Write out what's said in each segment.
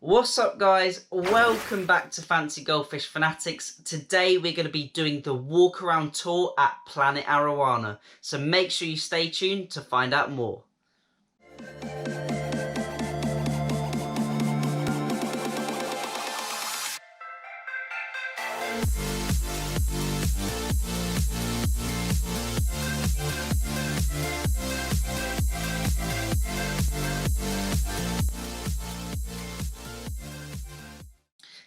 What's up guys, welcome back to Fancy Goldfish Fanatics. Today we're going to be doing the walk around tour at Planet Arowana, so make sure you stay tuned to find out more.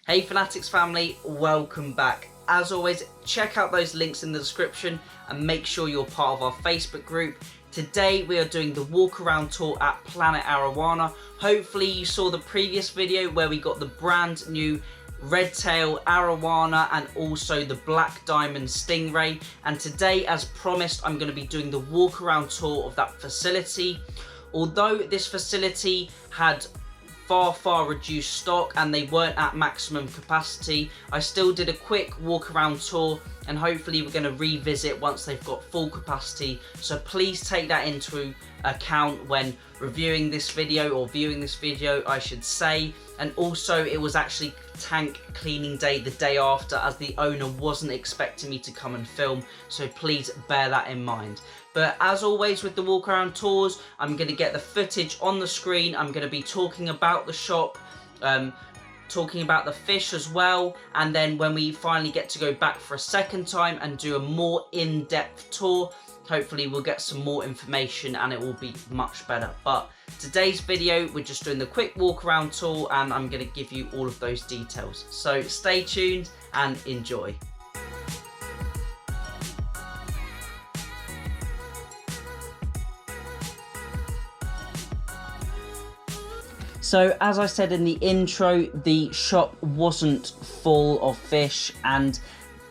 Hey Fanatics family, welcome back. As always, check out those links in the description and make sure you're part of our Facebook group. Today we are doing the walk around tour at Planet Arowana. Hopefully you saw the previous video where we got the brand new red tail Arowana and also the black diamond Stingray. And today, as promised, I'm going to be doing the walk around tour of that facility. Although this facility had far reduced stock and they weren't at maximum capacity, I still did a quick walk around tour, and hopefully we're going to revisit once they've got full capacity. So please take that into account when reviewing this video, or viewing this video I should say. And also, it was actually tank cleaning day the day after, as the owner wasn't expecting me to come and film, so please bear that in mind. But as always with the walk around tours, I'm going to get the footage on the screen. I'm going to be talking about the shop, talking about the fish as well, and then when we finally get to go back for a second time and do a more in-depth tour, hopefully we'll get some more information and it will be much better. But today's video, we're just doing the quick walk around tour and I'm going to give you all of those details. So stay tuned and enjoy. So as I said in the intro, the shop wasn't full of fish, and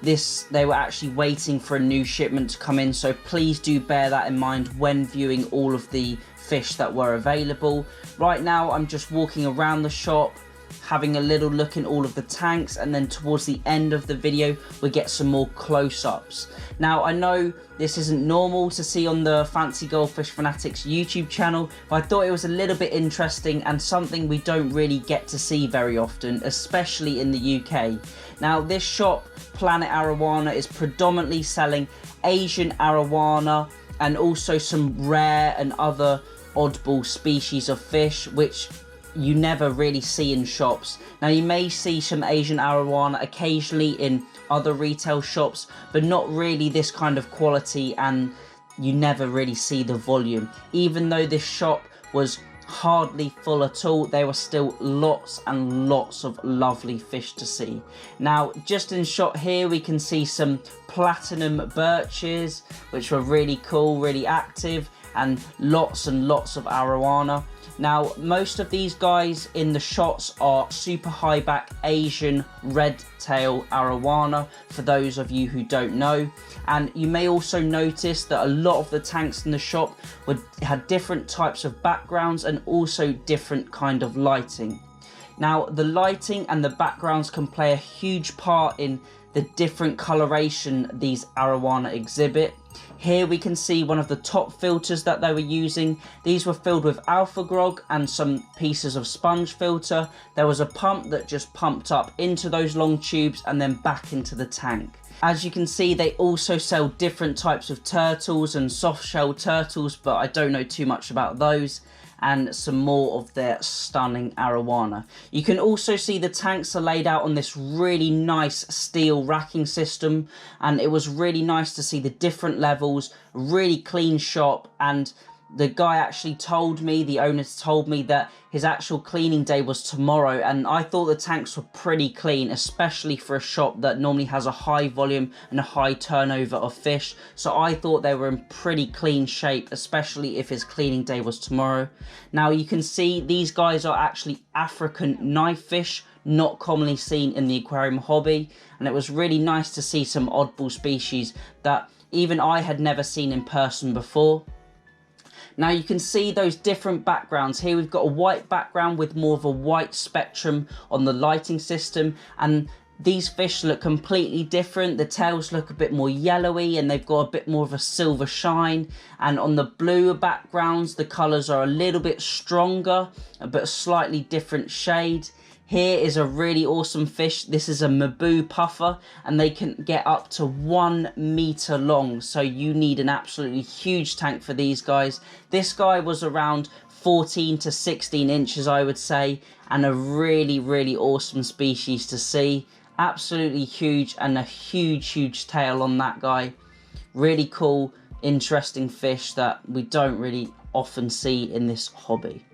they were actually waiting for a new shipment to come in, so please do bear that in mind when viewing all of the fish that were available. Right now I'm just walking around the shop, having a little look in all of the tanks, and then towards the end of the video we get some more close-ups. Now I know this isn't normal to see on the Fancy Goldfish Fanatics YouTube channel, but I thought it was a little bit interesting and something we don't really get to see very often, especially in the UK. Now this shop, Planet Arowana, is predominantly selling Asian Arowana and also some rare and other oddball species of fish, which you never really see in shops. Now you may see some Asian Arowana occasionally in other retail shops, but not really this kind of quality, and you never really see the volume. Even though this shop was hardly full at all, there were still lots and lots of lovely fish to see. Now just in shot here we can see some platinum birches, which were really cool, really active, and lots of Arowana. Now most of these guys in the shots are super high back Asian red tail Arowana, for those of you who don't know. And you may also notice that a lot of the tanks in the shop had different types of backgrounds and also different kind of lighting. Now the lighting and the backgrounds can play a huge part in the different coloration these Arowana exhibit. Here we can see one of the top filters that they were using. These were filled with alpha grog and some pieces of sponge filter. There was a pump that just pumped up into those long tubes and then back into the tank. As you can see, they also sell different types of turtles and soft shell turtles, but I don't know too much about those, and some more of their stunning Arowana. You can also see the tanks are laid out on this really nice steel racking system, and it was really nice to see the different levels, really clean shop. And the guy actually told me, the owner told me, that his actual cleaning day was tomorrow, and I thought the tanks were pretty clean, especially for a shop that normally has a high volume and a high turnover of fish. So I thought they were in pretty clean shape, especially if his cleaning day was tomorrow. Now you can see these guys are actually African knife fish, not commonly seen in the aquarium hobby, and it was really nice to see some oddball species that even I had never seen in person before. Now you can see those different backgrounds. Here we've got a white background with more of a white spectrum on the lighting system, and these fish look completely different. The tails look a bit more yellowy and they've got a bit more of a silver shine, and on the bluer backgrounds the colours are a little bit stronger but a slightly different shade. Here is a really awesome fish. This is a Mabu Puffer, and they can get up to 1 meter long. So you need an absolutely huge tank for these guys. This guy was around 14 to 16 inches, I would say, and a really, really awesome species to see. Absolutely huge, and a huge tail on that guy. Really cool, interesting fish that we don't really often see in this hobby.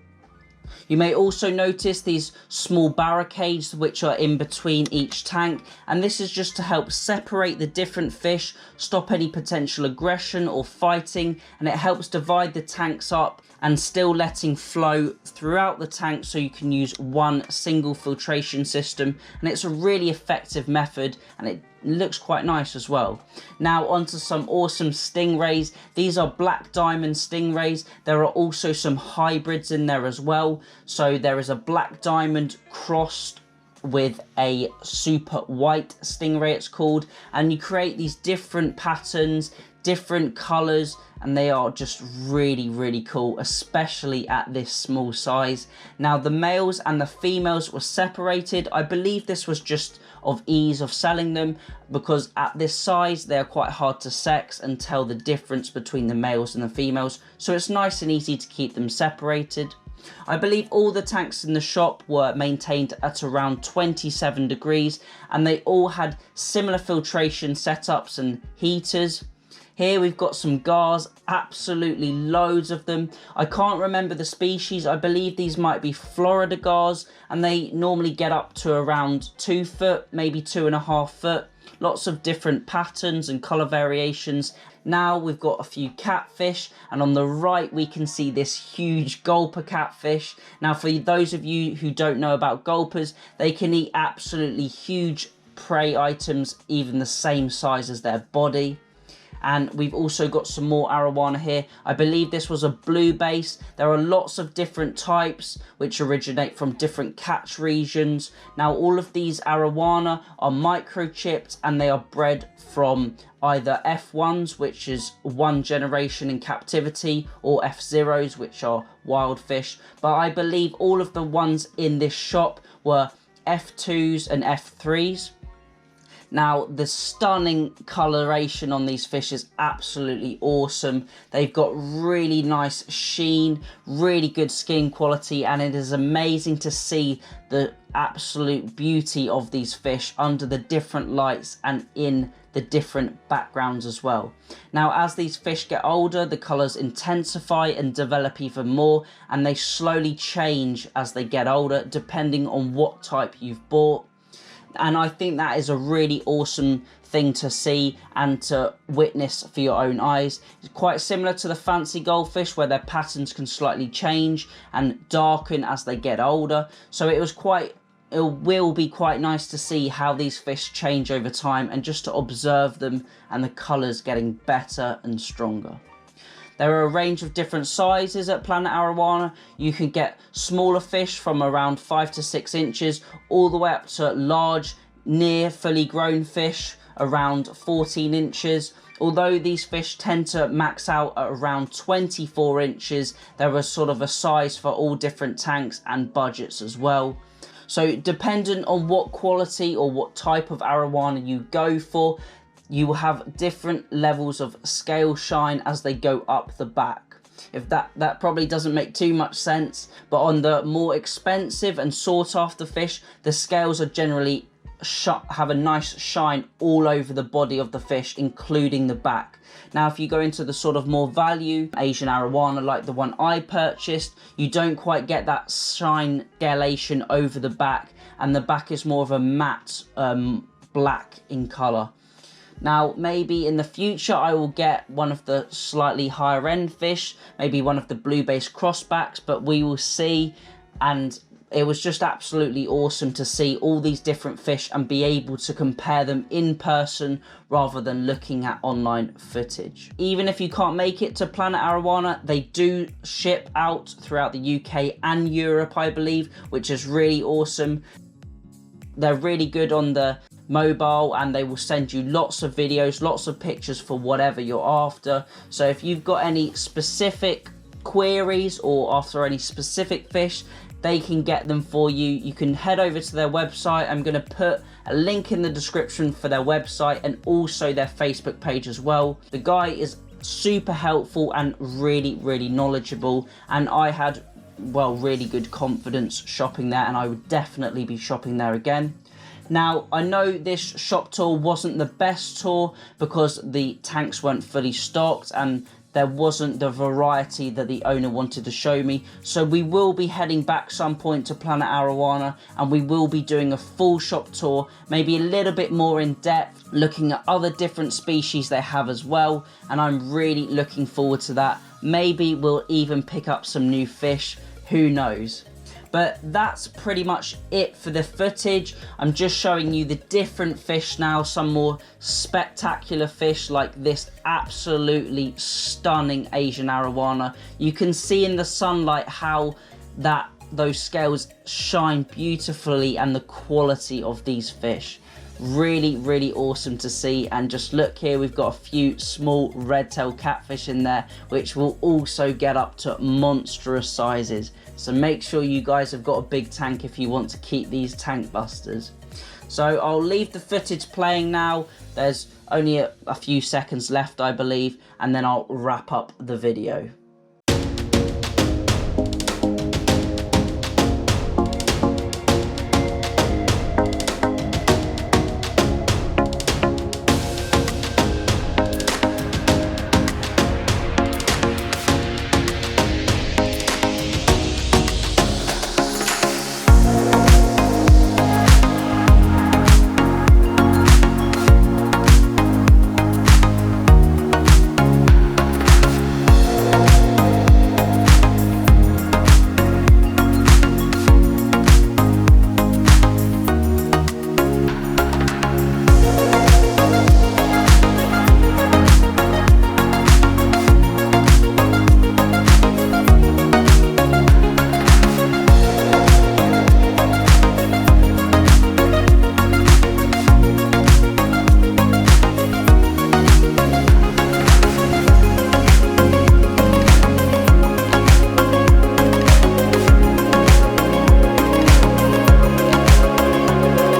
You may also notice these small barricades which are in between each tank, and this is just to help separate the different fish, stop any potential aggression or fighting, and it helps divide the tanks up and still letting flow throughout the tank so you can use one single filtration system. And it's a really effective method, and it looks quite nice as well. Now onto some awesome stingrays. These are black diamond stingrays. There are also some hybrids in there as well. So there is a black diamond crossed with a super white stingray, it's called, and you create these different patterns, different colors, and they are just really cool, especially at this small size. Now the males and the females were separated. I believe this was just of ease of selling them, because at this size they're quite hard to sex and tell the difference between the males and the females, so it's nice and easy to keep them separated. I believe all the tanks in the shop were maintained at around 27 degrees, and they all had similar filtration setups and heaters. Here we've got some Gars, absolutely loads of them. I can't remember the species. I believe these might be Florida Gars, and they normally get up to around 2 foot, maybe 2.5 foot. Lots of different patterns and colour variations. Now we've got a few catfish, and on the right we can see this huge gulper catfish. Now for those of you who don't know about gulpers, they can eat absolutely huge prey items, even the same size as their body. And we've also got some more Arowana here. I believe this was a blue base. There are lots of different types which originate from different catch regions. Now all of these Arowana are microchipped, and they are bred from either F1s, which is 1 generation in captivity, or F0s, which are wild fish. But I believe all of the ones in this shop were F2s and F3s. Now, the stunning coloration on these fish is absolutely awesome. They've got really nice sheen, really good skin quality, and it is amazing to see the absolute beauty of these fish under the different lights and in the different backgrounds as well. Now, as these fish get older, the colours intensify and develop even more, and they slowly change as they get older, depending on what type you've bought. And I think that is a really awesome thing to see and to witness for your own eyes. It's quite similar to the fancy goldfish, where their patterns can slightly change and darken as they get older. So it will be quite nice to see how these fish change over time, and just to observe them and the colours getting better and stronger. There are a range of different sizes at Planet Arowana. You can get smaller fish from around 5 to 6 inches, all the way up to large, near fully grown fish around 14 inches. Although these fish tend to max out at around 24 inches, there is sort of a size for all different tanks and budgets as well. So dependent on what quality or what type of Arowana you go for, you will have different levels of scale shine as they go up the back. If that probably doesn't make too much sense, but on the more expensive and sought after fish, the scales are generally have a nice shine all over the body of the fish, including the back. Now, if you go into the sort of more value Asian Arowana, like the one I purchased, you don't quite get that shine scalation over the back, and the back is more of a matte black in colour. Now, maybe in the future I will get one of the slightly higher end fish, maybe one of the blue base crossbacks, but we will see. And it was just absolutely awesome to see all these different fish and be able to compare them in person rather than looking at online footage. Even if you can't make it to Planet Arowana, they do ship out throughout the UK and Europe, I believe, which is really awesome. They're really good on the mobile, and they will send you lots of videos, lots of pictures for whatever you're after. So if you've got any specific queries or after any specific fish, they can get them for you. You can head over to their website. I'm going to put a link in the description for their website and also their Facebook page as well. The guy is super helpful and really, really knowledgeable, and I had, well, really good confidence shopping there, and I would definitely be shopping there again. Now, I know this shop tour wasn't the best tour because the tanks weren't fully stocked and there wasn't the variety that the owner wanted to show me. So we will be heading back some point to Planet Arowana, and we will be doing a full shop tour, maybe a little bit more in depth, looking at other different species they have as well. And I'm really looking forward to that. Maybe we'll even pick up some new fish, who knows. But that's pretty much it for the footage. I'm just showing you the different fish now, some more spectacular fish like this absolutely stunning Asian arowana. You can see in the sunlight how those scales shine beautifully, and the quality of these fish. Really, really awesome to see. And just look here, we've got a few small red-tailed catfish in there, which will also get up to monstrous sizes. So make sure you guys have got a big tank if you want to keep these tank busters. So I'll leave the footage playing now. There's only a few seconds left, I believe, and then I'll wrap up the video.